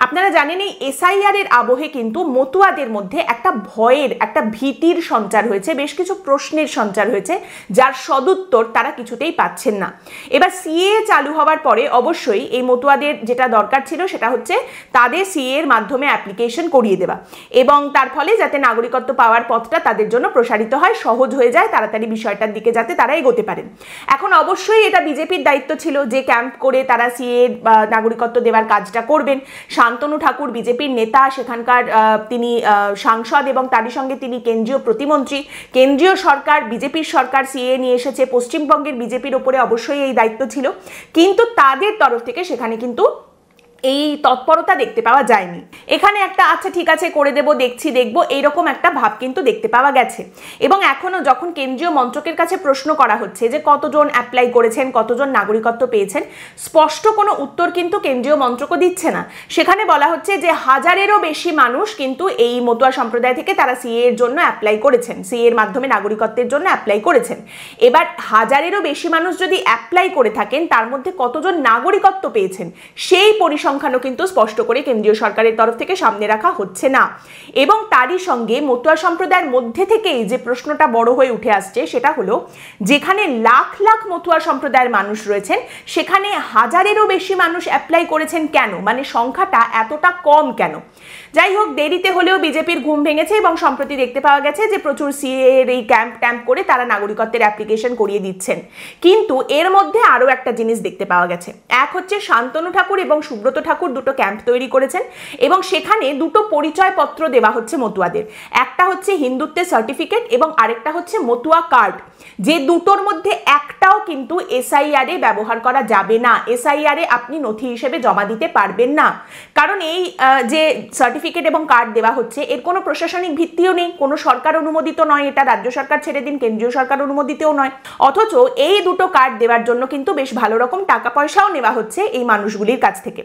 আপনারা জানেন এই এসআইআর এর আবহে কিন্তু মতুয়াদের মধ্যে একটা ভয়ের, একটা ভীতির সঞ্চার হয়েছে, বেশ কিছু প্রশ্নের সঞ্চার হয়েছে, যার সদুত্তর তারা কিছুতেই পাচ্ছেন না। এবার সিএ চালু হওয়ার পরে অবশ্যই এই মতুয়াদের যেটা দরকার ছিল সেটা হচ্ছে তাদের সিএ এর মাধ্যমে অ্যাপ্লিকেশন করিয়ে দেওয়া, এবং তার ফলে যাতে নাগরিকত্ব পাওয়ার পথটা তাদের জন্য প্রসারিত হয়, সহজ হয়ে যায়, তাড়াতাড়ি বিষয়টার দিকে যাতে তারা এগোতে পারেন। এখন অবশ্যই এটা বিজেপির দায়িত্ব ছিল যে ক্যাম্প করে তারা সিএ নাগরিকত্ব দেওয়ার কাজটা করবেন। শান্তনু ঠাকুর বিজেপির নেতা, সেখানকার তিনি সাংসদ এবং তারই সঙ্গে তিনি কেন্দ্রীয় প্রতিমন্ত্রী। কেন্দ্রীয় সরকার, বিজেপির সরকার সিএ নিয়ে এসেছে, পশ্চিমবঙ্গের বিজেপির ওপরে অবশ্যই এই দায়িত্ব ছিল, কিন্তু তাদের তরফ থেকে সেখানে কিন্তু এই তৎপরতা দেখতে পাওয়া যায়নি। এখানে একটা আচ্ছা ঠিক আছে করে দেব, দেখবো এইরকম একটা ভাব কিন্তু দেখতে পাওয়া গেছে। এবং এখনো যখন কেন্দ্রীয় মন্ত্রকের কাছে প্রশ্ন করা হচ্ছে যে কতজন অ্যাপ্লাই করেছেন, কতজন নাগরিকত্ব পেয়েছেন, স্পষ্ট কোনো উত্তর কিন্তু কেন্দ্রীয় মন্ত্রকও দিচ্ছে না। সেখানে বলা হচ্ছে যে 1000-এরও বেশি মানুষ কিন্তু এই মতুয়া সম্প্রদায় থেকে তারা সিএ এর জন্য অ্যাপ্লাই করেছেন, সিএ এর মাধ্যমে নাগরিকত্বের জন্য অ্যাপ্লাই করেছেন। এবার 1000-এরও বেশি মানুষ যদি অ্যাপ্লাই করে থাকেন, তার মধ্যে কতজন নাগরিকত্ব পেয়েছেন সেই সংখ্যানও কিন্তু স্পষ্ট করে কেন্দ্রীয় সরকারের তরফ থেকে সামনে রাখা হচ্ছে না। এবং তারই সঙ্গে মতুয়া সম্প্রদায়ের মধ্যে থেকেই যে প্রশ্নটা বড় হয়ে উঠে আসছে সেটা হলো, যেখানে লাখ লাখ মতুয়া সম্প্রদায়ের মানুষ রয়েছেন সেখানে 1000-এরও বেশি মানুষ অ্যাপ্লাই করেছেন কেন, মানে সংখ্যাটা এতটা কম কেন? যাই হোক, দেরিতে হলেও বিজেপির ঘুম ভেঙেছে এবং সম্প্রতি দেখতে পাওয়া গেছে যে প্রচুর সিএ এর এই ক্যাম্প করে তারা নাগরিকত্বের অ্যাপ্লিকেশন করিয়ে দিচ্ছেন। কিন্তু এর মধ্যে আরো একটা জিনিস দেখতে পাওয়া গেছে। এক হচ্ছে শান্তনু ঠাকুর এবং সুব্রত ঠাকুর দুটো ক্যাম্প তৈরি করেছেন এবং সেখানে দুটো পরিচয়পত্র দেওয়া হচ্ছে মতুয়াদের। একটা হচ্ছে হিন্দুত্বের সার্টিফিকেট এবং আরেকটা হচ্ছে মতুয়া কার্ড, যে দুটোর মধ্যে একটাও কিন্তু এসআইআর এ ব্যবহার করা যাবে না। এসআইআর এ আপনি নথি হিসেবে জমা দিতে পারবেন না, কারণ এই যে সার্টিফিকেট এবং কার্ড দেওয়া হচ্ছে এর কোনো প্রশাসনিক ভিত্তিও নেই, কোনো সরকার অনুমোদিত নয়, এটা রাজ্য সরকার ছেড়ে দিন, কেন্দ্রীয় সরকার অনুমোদিতও নয়। অথচ এই দুটো কার্ড দেওয়ার জন্য কিন্তু বেশ ভালো রকম টাকা পয়সাও নেওয়া হচ্ছে এই মানুষগুলির কাছ থেকে।